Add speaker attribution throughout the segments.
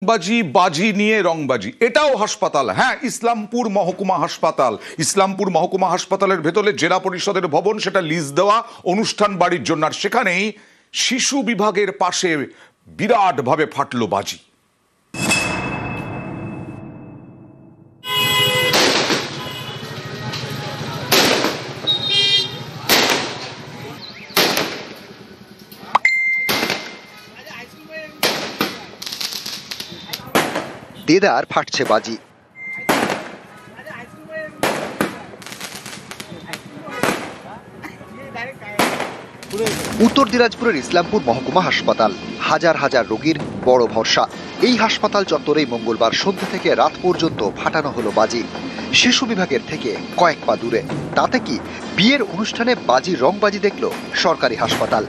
Speaker 1: বাজি বাজি নিয়ে রংবাজি, এটাও হাসপাতাল। হ্যাঁ, ইসলামপুর মহকুমা হাসপাতাল। ইসলামপুর মহকুমা হাসপাতালের ভেতরে জেলা পরিষদের ভবন, সেটা লিজ দেওয়া অনুষ্ঠান বাড়ির জন্য। আর সেখানেই শিশু বিভাগের পাশে বিরাটভাবে ফাটলো বাজি।
Speaker 2: দেদার ফাটছে বাজি। উত্তর দিনাজপুরের ইসলামপুর মহকুমা হাসপাতাল, হাজার হাজার রোগীর বড় ভরসা। এই হাসপাতাল চত্বরেই মঙ্গলবার সন্ধ্যা থেকে রাত পর্যন্ত ফাটানো হলো বাজি, শিশু বিভাগের থেকে কয়েক পা দূরে। তাতে কি বিয়ের অনুষ্ঠানে বাজি রংবাজি দেখল সরকারি হাসপাতাল।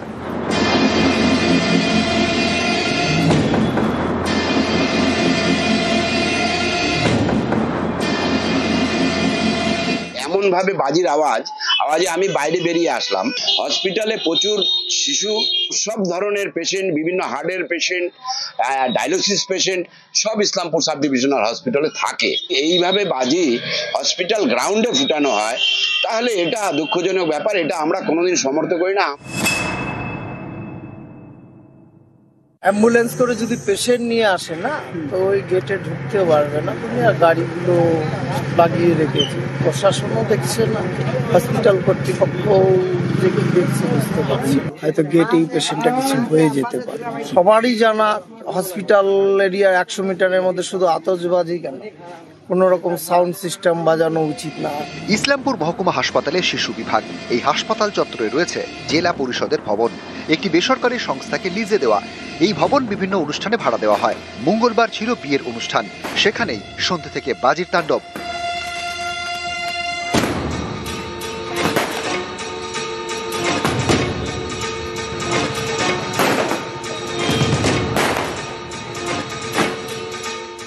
Speaker 3: এমন ভাবে বাজির আওয়াজে আমি বাইরে বেরিয়ে আসলাম। হসপিটালে প্রচুর শিশু, সব ধরনের পেশেন্ট, বিভিন্ন হার্টের পেশেন্ট, ডায়ালিসিস পেশেন্ট, সব ইসলামপুর সাব ডিভিশনাল হসপিটালে থাকে। এইভাবে বাজি হসপিটাল গ্রাউন্ডে ফুটানো হয়, তাহলে এটা দুঃখজনক ব্যাপার। এটা আমরা কোনোদিন সমর্থন করি না।
Speaker 4: অ্যাম্বুলেন্স করে যদি পেশেন্ট নিয়ে আসে না, তো ওই গেটে ঢুকতেও পারবে না। তুমি আর গাড়িগুলো লাগিয়ে রেখেছে, প্রশাসনও দেখছে না, হসপিটাল কর্তৃপক্ষ দেখছে, বুঝতে পারছি হয়তো গেটেই পেশেন্টটা কিছু হয়ে যেতে পারে। সবারই জানা হসপিটাল এরিয়া 100 মিটারের মধ্যে শুধু আতশবাজি কেন, কোন রকম সাউন্ড সিস্টেম বাজানো উচিত না।
Speaker 2: ইসলামপুর মহকুমা হাসপাতালে শিশু বিভাগ। এই হাসপাতাল চত্বরে রয়েছে জেলা পরিষদের ভবন, একটি বেসরকারি সংস্থাকে লিজে দেওয়া। এই ভবন বিভিন্ন অনুষ্ঠানে ভাড়া দেওয়া হয়। মঙ্গলবার ছিল বিয়ের অনুষ্ঠান, সেখানেই সন্ধ্যা থেকে বাজির তাণ্ডব।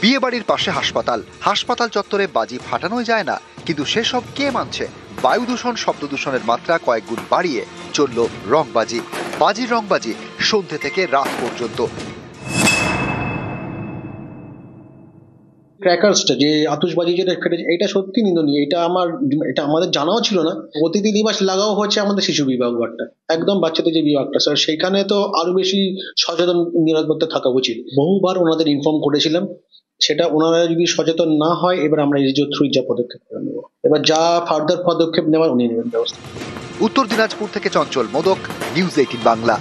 Speaker 2: বিয়ে বাড়ির পাশে হাসপাতাল, হাসপাতাল চত্বরে বাজি ফাটানোই যায় না, কিন্তু সেসব কে মানছে? বায়ু দূষণ, শব্দ দূষণের মাত্রা কয়েক গুণ বাড়িয়ে চলল রংবাজি। বাজির রংবাজি সন্ধ্যে থেকে রাত পর্যন্ত।
Speaker 5: ক্র্যাকার্সটা যে আতশবাজি যেটা ফেটেছে, এটা সত্যি নিন্দনীয়। এটা আমাদের জানাও ছিল না। অতিথি নিবাস লাগাও হচ্ছে আমাদের শিশু বিভাগ ওয়ার্ডটা, একদম বাচ্চাদের যে বিভাগটা, স্যার সেখানে তো আরো বেশি সচেতন নিরাপত্তা থাকা উচিত। বহুবার ওনাদের ইনফর্ম করেছিলাম, সেটা ওনারা যদি সচেতন না হয়, এবার আমরা এসডিও থ্রু যা পদক্ষেপ নেব, এবার যা ফার্দার পদক্ষেপ নেওয়ার উনি নেবেন ব্যবস্থা।
Speaker 2: উত্তর দিনাজপুর থেকে চঞ্চল মোদক, নিউজ 18 বাংলা।